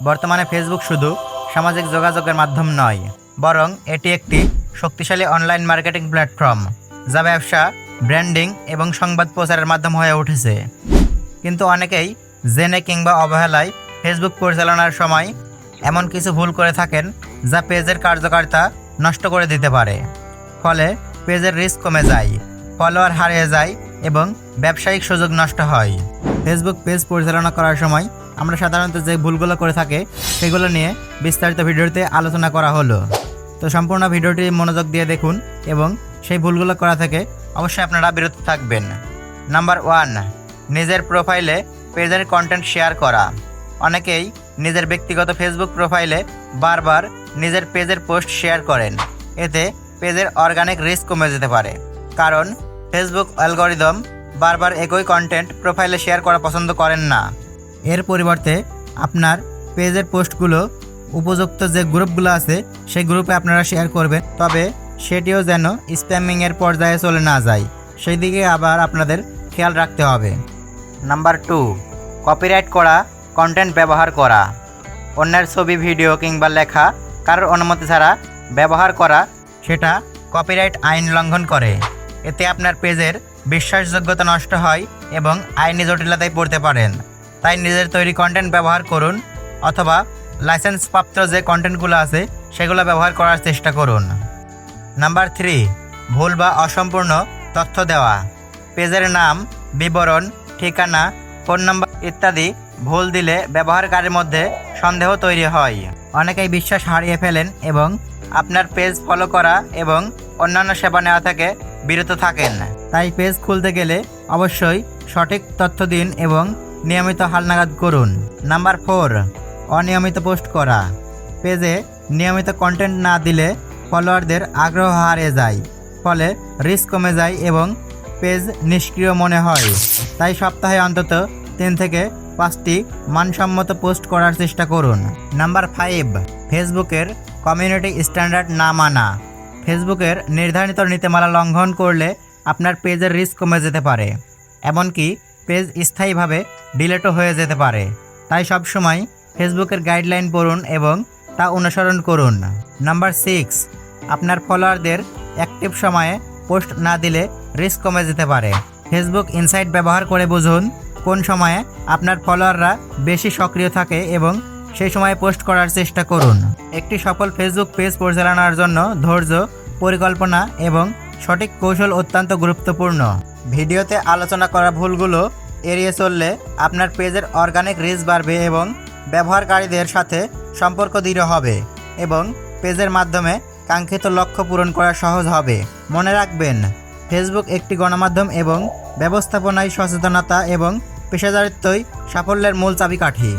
বর্তমানে ফেসবুক শুধু সামাজিক যোগাযোগের মাধ্যম নয়, বরং এটি একটি শক্তিশালী অনলাইন মার্কেটিং প্ল্যাটফর্ম, যা ব্যবসা, ব্র্যান্ডিং এবং সংবাদ প্রচারের মাধ্যম হয়ে উঠেছে। কিন্তু অনেকেই জেনে কিংবা অবহেলায় ফেসবুক পরিচালনার সময় এমন কিছু ভুল করে থাকেন, যা পেজের কার্যকারিতা নষ্ট করে দিতে পারে। ফলে পেজের রিস্ক কমে যায়, ফলোয়ার হারিয়ে যায় এবং ব্যবসায়িক সুযোগ নষ্ট হয়। ফেসবুক পেজ পরিচালনা করার সময় আমরা সাধারণত যে ভুলগুলো করে থাকি সেগুলো নিয়ে বিস্তারিত ভিডিওতে আলোচনা করা হলো। তো সম্পূর্ণ ভিডিওটি মনোযোগ দিয়ে দেখুন এবং সেই ভুলগুলো করা থেকে অবশ্যই আপনারা বিরত থাকবেন। নাম্বার 1, নিজের প্রোফাইলে পেজের কন্টেন্ট শেয়ার করা। অনেকেই নিজের ব্যক্তিগত ফেসবুক প্রোফাইলে বারবার নিজের পেজের পোস্ট শেয়ার করেন। এতে পেজের অর্গানিক রিস্ক কমে যেতে পারে, কারণ ফেসবুক অ্যালগরিদম বারবার একই কন্টেন্ট প্রোফাইলে শেয়ার করা পছন্দ করেন না। এর পরিবর্তে আপনার পেজের পোস্টগুলো উপযুক্ত যে গ্রুপগুলো আছে সেই গ্রুপে আপনারা শেয়ার করবেন, তবে সেটিও যেন স্প্যামিংয়ের পর্যায়ে চলে না যায়, সেই দিকে আবার আপনাদের খেয়াল রাখতে হবে। নাম্বার 2, কপিরাইট করা কন্টেন্ট ব্যবহার করা। অন্যের ছবি, ভিডিও কিংবা লেখা কারোর অনুমতি ছাড়া ব্যবহার করা, সেটা কপিরাইট আইন লঙ্ঘন করে। এতে আপনার পেজের বিশ্বাসযোগ্যতা নষ্ট হয় এবং আইনি জটিলতায় পড়তে পারেন। তাই নিজের তৈরি কন্টেন্ট ব্যবহার করুন, অথবা লাইসেন্সপ্রাপ্ত যে কন্টেন্টগুলো আছে সেগুলো ব্যবহার করার চেষ্টা করুন। নাম্বার 3, ভুল বা অসম্পূর্ণ তথ্য দেওয়া। পেজের নাম, বিবরণ, ঠিকানা, ফোন নম্বর ইত্যাদি ভুল দিলে ব্যবহারকারীর মধ্যে সন্দেহ তৈরি হয়। অনেকেই বিশ্বাস হারিয়ে ফেলেন এবং আপনার পেজ ফলো করা এবং অন্যান্য সেবা নেওয়া থেকে বিরত থাকেন। তাই পেজ খুলতে গেলে অবশ্যই সঠিক তথ্য দিন এবং নিয়মিত হালনাগাদ করুন। নাম্বার 4, অনিয়মিত পোস্ট করা। পেজে নিয়মিত কন্টেন্ট না দিলে ফলোয়ারদের আগ্রহ হারিয়ে যায়, ফলে রিস্ক কমে যায় এবং পেজ নিষ্ক্রিয় মনে হয়। তাই সপ্তাহে অন্তত 3 থেকে 5টি মানসম্মত পোস্ট করার চেষ্টা করুন। নাম্বার 5, ফেসবুকের কমিউনিটি স্ট্যান্ডার্ড না মানা। ফেসবুকের নির্ধারিত নীতিমালা লঙ্ঘন করলে আপনার পেজের রিস্ক কমে যেতে পারে, এমনকি পেজ স্থায়ীভাবে ডিলেটও হয়ে যেতে পারে। তাই সবসময় ফেসবুকের গাইডলাইন পড়ুন এবং তা অনুসরণ করুন। নাম্বার 6, আপনার ফলোয়ারদের অ্যাক্টিভ সময়ে পোস্ট না দিলে রিস্ক কমে যেতে পারে। ফেসবুক ইনসাইট ব্যবহার করে বুঝুন কোন সময়ে আপনার ফলোয়াররা বেশি সক্রিয় থাকে এবং সেই সময়ে পোস্ট করার চেষ্টা করুন। একটি সফল ফেসবুক পেজ পরিচালনার জন্য ধৈর্য, পরিকল্পনা এবং সঠিক কৌশল অত্যন্ত গুরুত্বপূর্ণ। ভিডিওতে আলোচনা করা ভুলগুলো এড়িয়ে চললে আপনার পেজের অর্গানিক রিচ বাড়বে এবং ব্যবহারকারীদের সাথে সম্পর্ক দৃঢ় হবে এবং পেজের মাধ্যমে কাঙ্ক্ষিত লক্ষ্য পূরণ করা সহজ হবে। মনে রাখবেন, ফেসবুক একটি গণমাধ্যম এবং ব্যবস্থাপনায় সচেতনতা এবং পেশাদারিত্বই সাফল্যের মূল চাবিকাঠি।